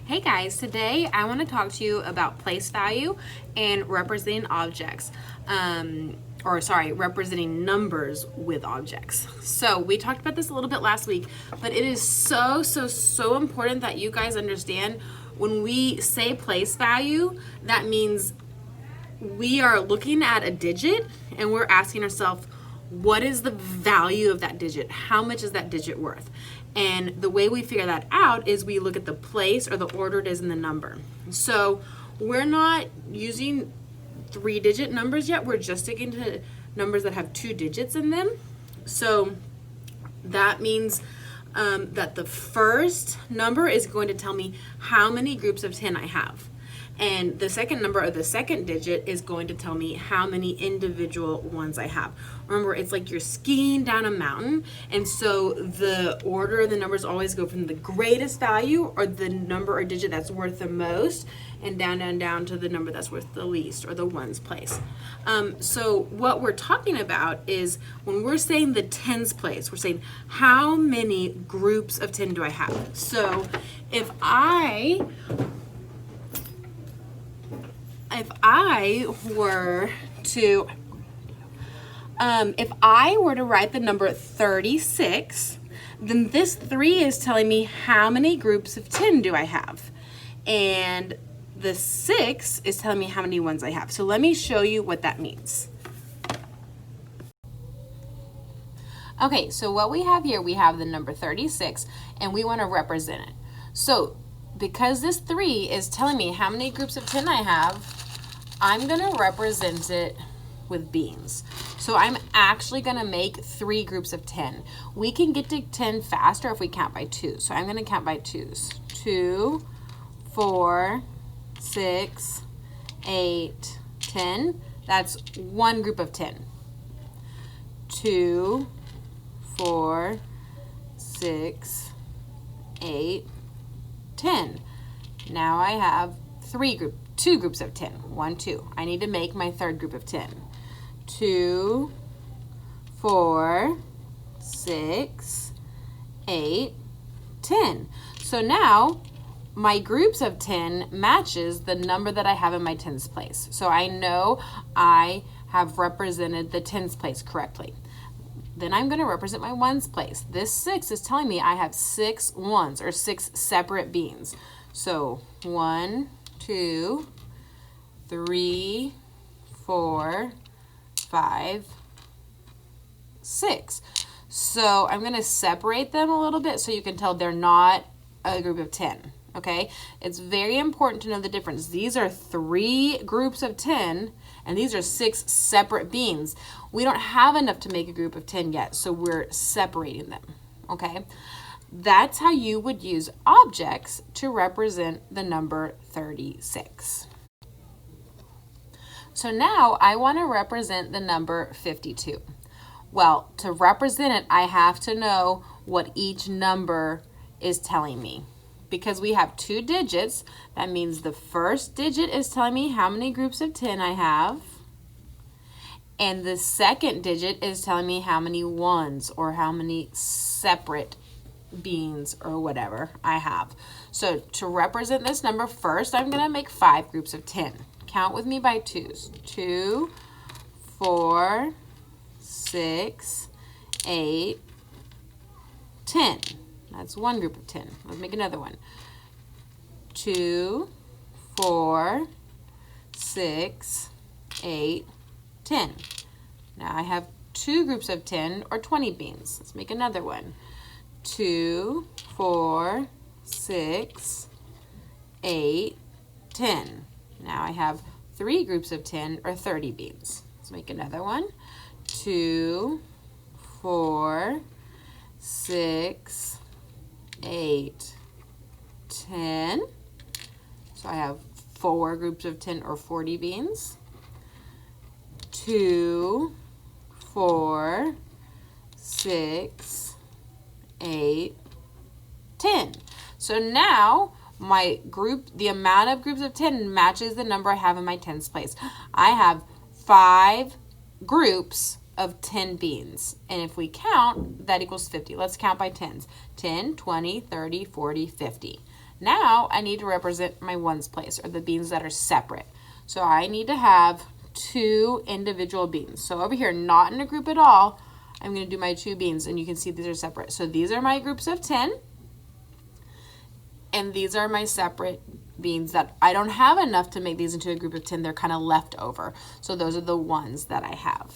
Hey guys, today I want to talk to you about place value and representing objects. Representing numbers with objects. So we talked about this a little bit last week, but it is so important that you guys understand when we say place value, that means we are looking at a digit and we're asking ourselves, what is the value of that digit? How much is that digit worth? And the way we figure that out is we look at the place or the order it is in the number. So we're not using 3-digit numbers yet. We're just sticking to numbers that have 2 digits in them. So that means that the first number is going to tell me how many groups of 10 I have. And the second number, or the second digit, is going to tell me how many individual ones I have. Remember, it's like you're skiing down a mountain, and so the order of the numbers always go from the greatest value, or the number or digit that's worth the most, and down to the number that's worth the least, or the ones place. So what we're talking about is when we're saying the tens place, we're saying how many groups of 10 do I have? So if I were to write the number 36, then this 3 is telling me how many groups of 10 do I have, and the 6 is telling me how many ones I have. So let me show you what that means. Okay, so what we have here, we have the number 36, and we want to represent it. So because this 3 is telling me how many groups of 10 I have, I'm going to represent it with beans. So I'm actually going to make 3 groups of 10. We can get to 10 faster if we count by 2. So I'm going to count by 2s. 2, 4, 6, 8, 10. That's 1 group of 10. 2, 4, 6, 8, 10. Now I have 2 groups of 10. 1, 2. I need to make my third group of 10. 2, 4, 6, 8, 10. So now my groups of 10 matches the number that I have in my tens place. So I know I have represented the tens place correctly. Then I'm going to represent my ones place. This 6 is telling me I have 6 ones, or 6 separate beans. So 1, 2, 3, 4, 5, 6. So I'm going to separate them a little bit so you can tell they're not a group of 10. Okay? It's very important to know the difference. These are 3 groups of 10, and these are 6 separate beans. We don't have enough to make a group of 10 yet, so we're separating them. Okay? That's how you would use objects to represent the number 36. So now I want to represent the number 52. Well, to represent it, I have to know what each number is telling me. Because we have 2 digits, that means the first digit is telling me how many groups of 10 I have. And the second digit is telling me how many ones, or how many separate beans or whatever I have. So to represent this number, first I'm going to make 5 groups of 10. Count with me by 2s. 2, 4, 6, 8, 10. That's 1 group of 10. Let's make another one. 2, 4, 6, 8, 10. Now I have 2 groups of 10, or 20 beans. Let's make another one. 2, 4, 6, 8, 10. Now I have 3 groups of 10, or 30 beans. Let's make another one. 2, 4, 6, 8, 10. So I have 4 groups of 10, or 40 beans. 2, 4, 6, 8, 10. So now the amount of groups of 10 matches the number I have in my tens place. I have 5 groups of 10 beans. And if we count, that equals 50. Let's count by tens. 10, 20, 30, 40, 50. Now I need to represent my ones place, or the beans that are separate. So I need to have 2 individual beans. So over here, not in a group at all, I'm going to do my 2 beans, and you can see these are separate. So these are my groups of 10, and these are my separate beans that I don't have enough to make these into a group of 10. They're kind of left over. So those are the ones that I have.